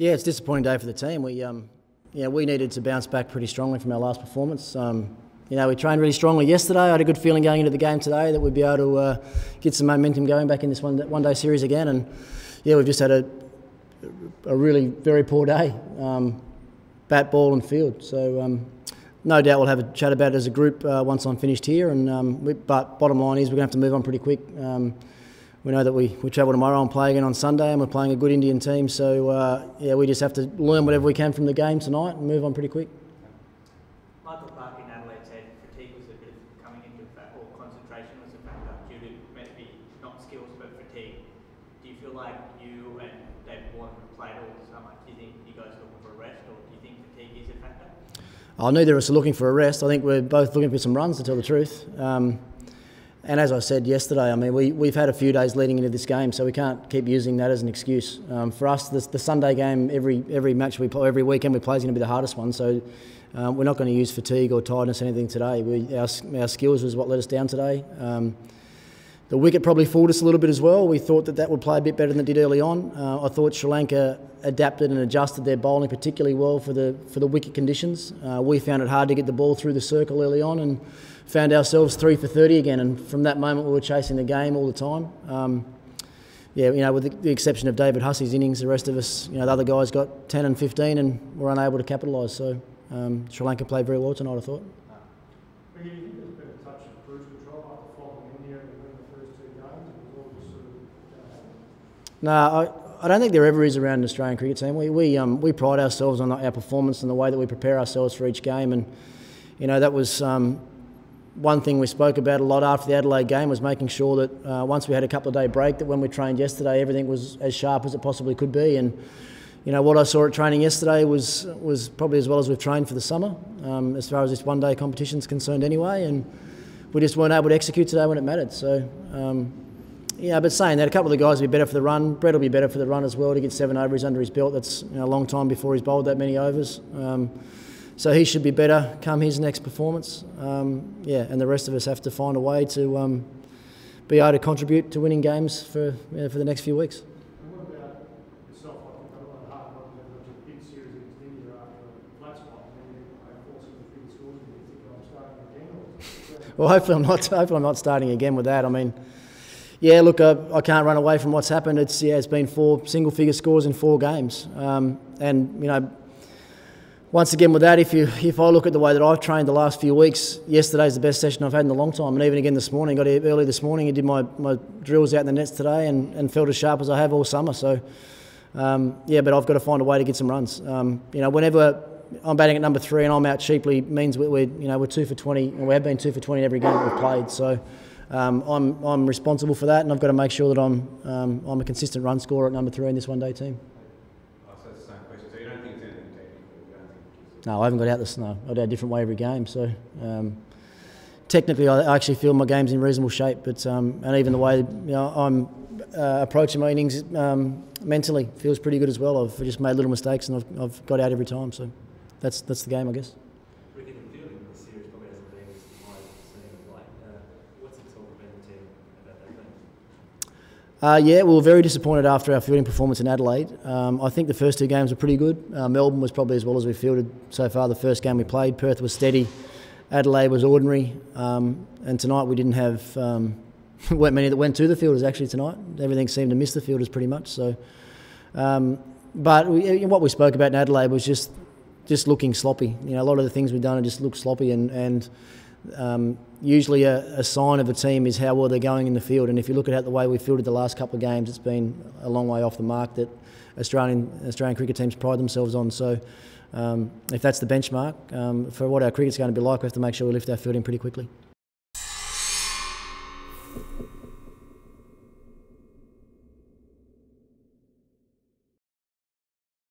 Yeah, it's a disappointing day for the team. We needed to bounce back pretty strongly from our last performance. We trained really strongly yesterday. I had a good feeling going into the game today that we'd be able to get some momentum going back in this one-day series again. And yeah, we've just had a really very poor day, bat, ball and field. So no doubt we'll have a chat about it as a group once I'm finished here. But bottom line is we're going to have to move on pretty quick. We know that we travel tomorrow and play again on Sunday, and we're playing a good Indian team. So we just have to learn whatever we can from the game tonight and move on pretty quick. Michael Park in Adelaide said fatigue was a bit of coming into effect, or concentration was a factor due to maybe not skills but fatigue. Do you feel like you and David Warner played all the summer? Do you think you guys are looking for a rest, or do you think fatigue is a factor? Neither of us are looking for a rest. I think we're both looking for some runs, to tell the truth. And as I said yesterday, I mean, we've had a few days leading into this game, so we can't keep using that as an excuse. For us, the Sunday game, every match we play, every weekend we play is going to be the hardest one. So we're not going to use fatigue or tiredness or anything today. Our skills was what let us down today. The wicket probably fooled us a little bit as well. We thought that would play a bit better than it did early on. I thought Sri Lanka adapted and adjusted their bowling particularly well for the wicket conditions. We found it hard to get the ball through the circle early on and found ourselves 3 for 30 again. And from that moment, we were chasing the game all the time. With the exception of David Hussey's innings, the rest of us, the other guys got 10 and 15 and were unable to capitalise. So Sri Lanka played very well tonight, I thought. Do you think there's been a touch of cruise control after following India in the first two games? No, I don't think there ever is around an Australian cricket team. We pride ourselves on our performance and the way that we prepare ourselves for each game. And, that was one thing we spoke about a lot after the Adelaide game, was making sure that once we had a couple of day break, that when we trained yesterday, everything was as sharp as it possibly could be. And, what I saw at training yesterday was probably as well as we've trained for the summer, as far as this one-day competition is concerned anyway. And we just weren't able to execute today when it mattered. So, but saying that, a couple of the guys will be better for the run. Brett will be better for the run as well, to get 7 overs under his belt. That's a long time before he's bowled that many overs. So he should be better come his next performance. And the rest of us have to find a way to be able to contribute to winning games for the next few weeks. And what about yourself? I think a lot of hard work was a big series against India after a flat spot, and then you forced them to big scores. Do you think I'm starting again? Well, hopefully I'm not starting again with that. I mean, yeah, look, I can't run away from what's happened. It's been 4 single-figure scores in 4 games, once again with that, if I look at the way that I've trained the last few weeks, yesterday's the best session I've had in a long time, and even again this morning. Got here early this morning and did my drills out in the nets today, and felt as sharp as I have all summer. So, but I've got to find a way to get some runs. Whenever I'm batting at number 3 and I'm out cheaply, means we're 2 for 20, and we have been 2 for 20 in every game that we've played. So. I'm responsible for that, and I've got to make sure that I'm a consistent run scorer at number 3 in this one-day team. So it's the same question. So you don't think it's anything technical? No, I haven't got out this. No, I do a different way every game. So technically, I actually feel my game's in reasonable shape, but and even the way I'm approaching my innings mentally feels pretty good as well. I've just made little mistakes, and I've got out every time. So that's the game, I guess. We were very disappointed after our fielding performance in Adelaide. I think the first 2 games were pretty good. Melbourne was probably as well as we fielded so far the first game we played. Perth was steady. Adelaide was ordinary. And tonight we didn't have... weren't many that went to the fielders actually tonight. Everything seemed to miss the fielders pretty much. So, what we spoke about in Adelaide was just looking sloppy. A lot of the things we've done just look sloppy, and usually a sign of a team is how well they're going in the field. And if you look at the way we fielded the last couple of games, it's been a long way off the mark that Australian cricket teams pride themselves on. So if that's the benchmark for what our cricket's going to be like, we have to make sure we lift our fielding pretty quickly.